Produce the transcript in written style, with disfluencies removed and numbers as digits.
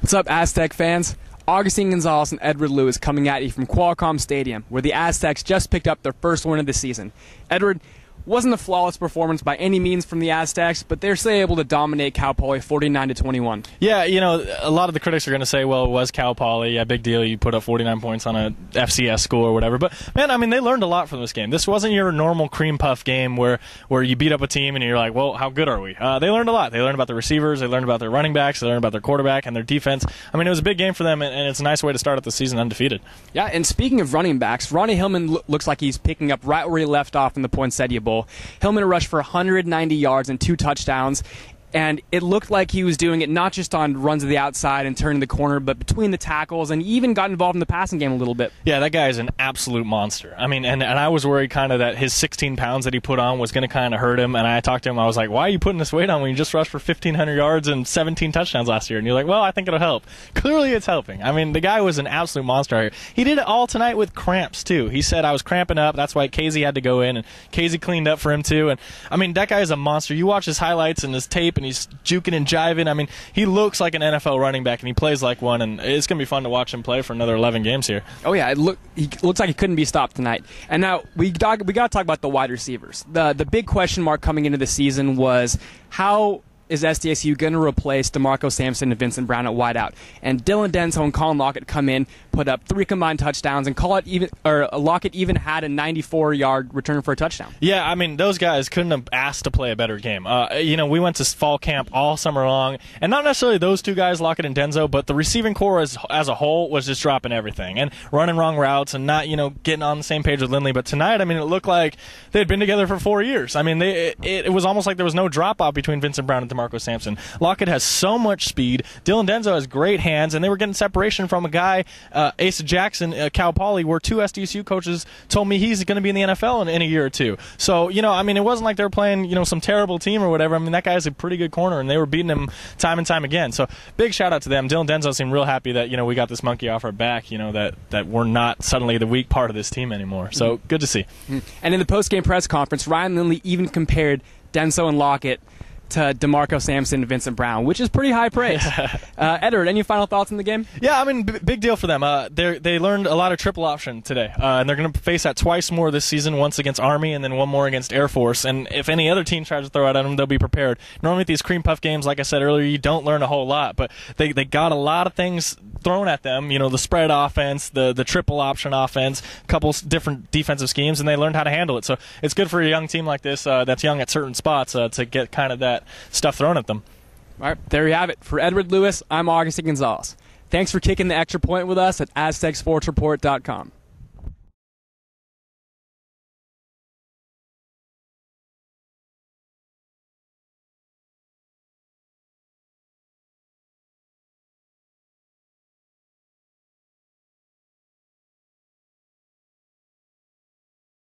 What's up, Aztec fans? Agustin, Gonzalez, and Edward Lewis coming at you from Qualcomm Stadium, where the Aztecs just picked up their first win of the season. Edward, wasn't a flawless performance by any means from the Aztecs, but they're still able to dominate Cal Poly 49-21. Yeah, you know, a lot of the critics are going to say, well, it was Cal Poly. Yeah, big deal. You put up 49 points on a FCS school or whatever. But, man, I mean, they learned a lot from this game. This wasn't your normal cream puff game where you beat up a team and you're like, well, how good are we? They learned a lot. They learned about the receivers. They learned about their running backs. They learned about their quarterback and their defense. I mean, it was a big game for them, and it's a nice way to start out the season undefeated. Yeah, and speaking of running backs, Ronnie Hillman looks like he's picking up right where he left off in the Poinsettia Bowl. Hillman rushed for 190 yards and 2 touchdowns, and it looked like he was doing it not just on runs to the outside and turning the corner, but between the tackles, and he even got involved in the passing game a little bit. Yeah, that guy is an absolute monster. I mean, and I was worried kind of that his 16 pounds that he put on was going to kind of hurt him, and I talked to him, I was like, why are you putting this weight on when you just rushed for 1,500 yards and 17 touchdowns last year? And you're like, well, I think it'll help. Clearly it's helping. I mean, the guy was an absolute monster. He did it all tonight with cramps, too. He said, I was cramping up, that's why Casey had to go in, and Casey cleaned up for him, too. And I mean, that guy is a monster. You watch his highlights and his tape, and he's juking and jiving. I mean, he looks like an NFL running back, and he plays like one, and it's going to be fun to watch him play for another 11 games here. Oh, yeah. He looks like he couldn't be stopped tonight. And now we got to talk about the wide receivers. The big question mark coming into the season was how is SDSU going to replace DeMarco Sampson and Vincent Brown at wideout? And Dylan Denso and Colin Lockett come in, put up 3 combined touchdowns, and Lockett even had a 94-yard return for a touchdown. Yeah, I mean, those guys couldn't have asked to play a better game. You know, we went to fall camp all summer long, and not necessarily those two guys, Lockett and Denso, but the receiving core as a whole was just dropping everything and running wrong routes and not, getting on the same page with Lindley. But tonight, I mean, it looked like they had been together for 4 years. I mean, it was almost like there was no drop-off between Vincent Brown and DeMarco Sampson. Lockett has so much speed. Dylan Denso has great hands, and they were getting separation from a guy, Asa Jackson, Cal Poly, where 2 SDSU coaches told me he's going to be in the NFL in a year or two. So, I mean, it wasn't like they were playing, some terrible team or whatever. I mean, that guy's a pretty good corner, and they were beating him time and time again. So, big shout-out to them. Dylan Denso seemed real happy that, we got this monkey off our back, that we're not suddenly the weak part of this team anymore. So, good to see. And in the post-game press conference, Ryan Lindley even compared Denso and Lockett to DeMarco Sampson and Vincent Brown, which is pretty high praise. Edward, any final thoughts on the game? Yeah, I mean, big deal for them. They learned a lot of triple option today, and they're going to face that twice more this season, once against Army and then one more against Air Force. And if any other team tries to throw it at them, they'll be prepared. Normally at these cream puff games, like I said earlier, you don't learn a whole lot, but they got a lot of things thrown at them, the spread offense, the triple option offense, a couple different defensive schemes, and they learned how to handle it. So it's good for a young team like this that's young at certain spots to get kind of that stuff thrown at them. All right, there you have it. For Edward Lewis, I'm Agustin Gonzalez. Thanks for kicking the extra point with us at AztecSportsReport.com.